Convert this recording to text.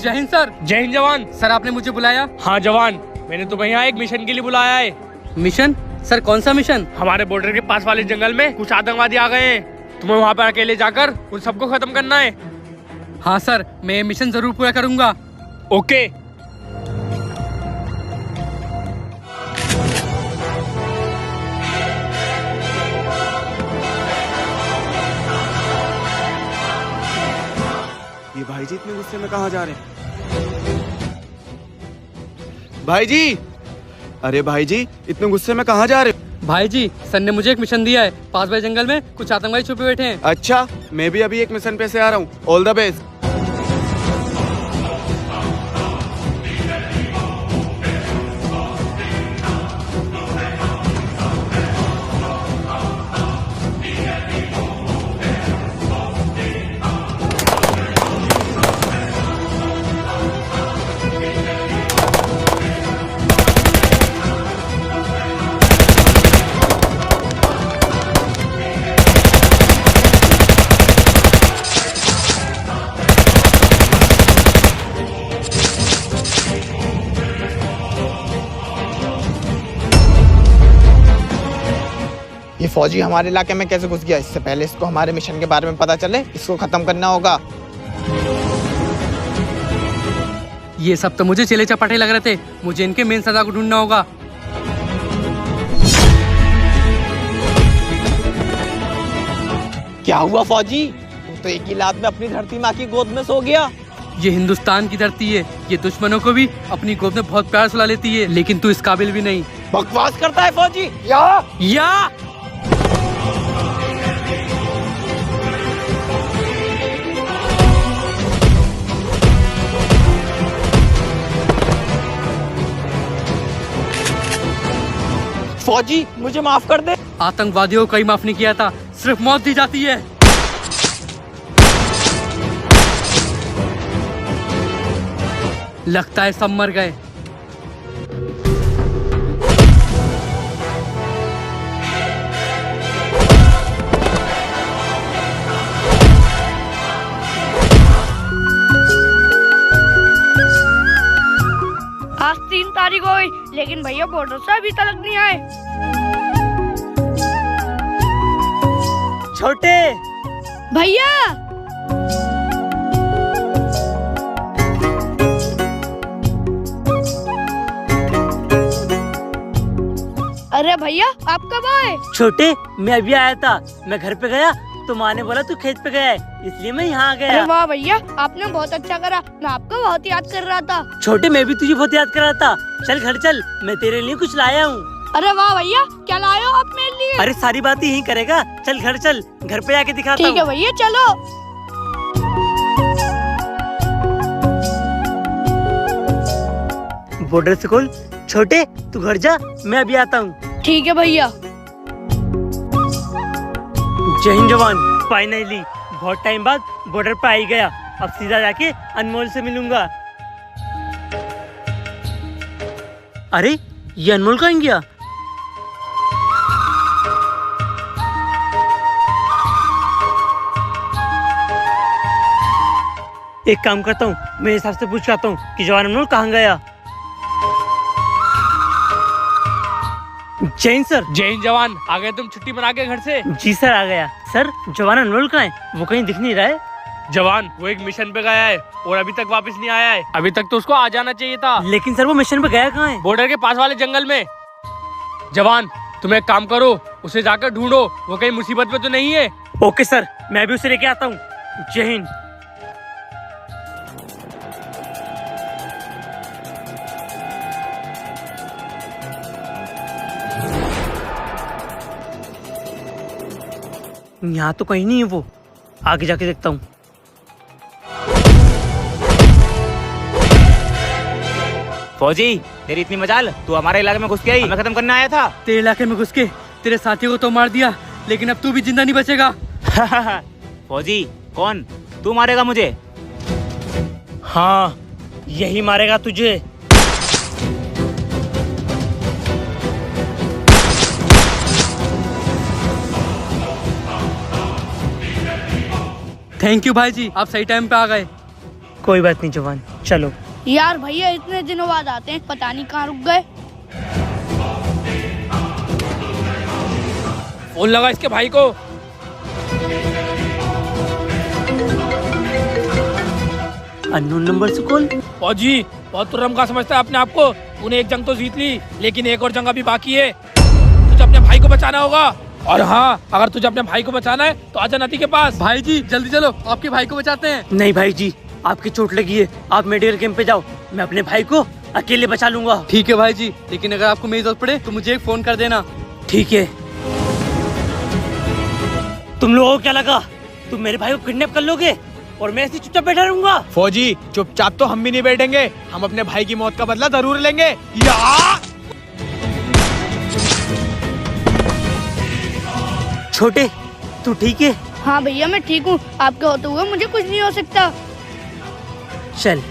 जय हिंद सर। जय हिंद जवान। सर आपने मुझे बुलाया? हाँ जवान, मैंने तुम्हें यहाँ एक मिशन के लिए बुलाया है। मिशन? सर कौन सा मिशन? हमारे बॉर्डर के पास वाले जंगल में कुछ आतंकवादी आ गए हैं, तुम्हें वहाँ पर अकेले जाकर उन सबको खत्म करना है। हाँ सर, मैं ये मिशन जरूर पूरा करूँगा। ओके। ये भाई जी इतने गुस्से में कहाँ जा रहे हैं? भाई जी, अरे भाई जी इतने गुस्से में कहाँ जा रहे हो? भाई जी, सर ने मुझे एक मिशन दिया है। पास वाले जंगल में कुछ आतंकवादी छुपे बैठे हैं। अच्छा, मैं भी अभी एक मिशन पे से आ रहा हूँ। All the best. ये फौजी हमारे इलाके में कैसे घुस गया? इससे पहले इसको हमारे मिशन के बारे में पता चले, इसको खत्म करना होगा। ये सब तो मुझे चेले चपाटे लग रहे थे। मुझे इनके मेन सजा को ढूंढना होगा। क्या हुआ फौजी? तू तो एक ही लात में अपनी धरती माँ की गोद में सो गया। ये हिंदुस्तान की धरती है। ये दुश्मनों को भी अपनी गोद में बहुत प्यार सुला लेती है, लेकिन तू इस काबिल भी नहीं। बकवास करता है फौजी। या फौजी मुझे माफ कर दे। आतंकवादियों को कहीं माफ नहीं किया था, सिर्फ मौत दी जाती है। लगता है सब मर गए। आज 3 तारीख हो गई, लेकिन भैया बॉर्डर से अभी तक नहीं आए। छोटे भैया अरे भैया आप कब आए? छोटे, मैं अभी आया था। मैं घर पे गया तो माँ ने बोला तू खेत पे गया है, इसलिए मैं यहाँ आ अरे गया। वाह भैया, आपने बहुत अच्छा करा। मैं आपको बहुत याद कर रहा था। छोटे, मैं भी तुझे बहुत याद कर रहा था। चल घर चल, मैं तेरे लिए कुछ लाया हूँ। अरे वाह भैया, क्या लाए हो आप मेरे लिए? अरे सारी बात यही करेगा। चल घर चल, घर पे आके दिखाता ठीक है हूँ। भैया, चलो। बॉर्डर से खोल। छोटे तू घर जा, मैं अभी आता हूँ। ठीक है भैया। जय हिंद जवान। फाइनली बहुत टाइम बाद बॉर्डर पे आ ही गया। अब सीधा जाके अनमोल से मिलूंगा। अरे ये अनमोल कहाँ गया? एक काम करता हूँ, मेरे हिसाब से पूछ के आता हूँ कि जवान अनमोल कहाँ गया। जय हिंद सर। जय हिंद जवान। आ गए तुम छुट्टी मना के घर से? जी सर आ गया। सर जवान अनमोल कहाँ है? वो कहीं दिख नहीं रहा है। जवान वो एक मिशन पे गया है और अभी तक वापस नहीं आया है। अभी तक तो उसको आ जाना चाहिए था। लेकिन सर वो मिशन पे गया कहाँ है? बॉर्डर के पास वाले जंगल में। जवान तुम एक काम करो, उसे जाकर ढूंढो, वो कहीं मुसीबत में तो नहीं है। ओके सर, मैं भी उसे लेके आता हूँ। जय हिंद। यहाँ तो कहीं नहीं है वो। आगे जाके देखता हूँ। फौजी तेरी इतनी मजाल, तू हमारे इलाके में घुस के हमें खत्म करने आया था। तेरे इलाके में घुस के तेरे साथियों को तो मार दिया, लेकिन अब तू भी जिंदा नहीं बचेगा। फौजी कौन? तू मारेगा मुझे? हाँ, यही मारेगा तुझे। थैंक यू भाई जी, आप सही टाइम पे आ गए। कोई बात नहीं जवान, चलो। यार भैया इतने दिनों बाद आते हैं, पता नहीं कहाँ रुक गए। फोन लगा इसके भाई को। अननोन नंबर से कॉल। फौजी बहुत तुर्रम का समझता है अपने आप को। तूने एक जंग तो जीत ली, लेकिन एक और जंग अभी बाकी है। तुझे अपने भाई को बचाना होगा। और हाँ, अगर तुझे अपने भाई को बचाना है तो आजा नदी के पास। भाई जी जल्दी चलो, आपके भाई को बचाते हैं। नहीं भाई जी, आपकी चोट लगी है, आप मेडिकल कैंप पे जाओ, मैं अपने भाई को अकेले बचा लूंगा। ठीक है भाई जी, लेकिन अगर आपको मेरी जरूरत पड़े तो मुझे एक फोन कर देना। ठीक है। तुम लोगों को क्या लगा तुम मेरे भाई को किडनैप कर लोगे और मैं ऐसे चुपचाप बैठा रहूंगा? फौजी चुपचाप तो हम भी नहीं बैठेंगे, हम अपने भाई की मौत का बदला जरूर लेंगे। या छोटे तू ठीक है? हाँ भैया मैं ठीक हूँ, आपके होते हुए मुझे कुछ नहीं हो सकता। चल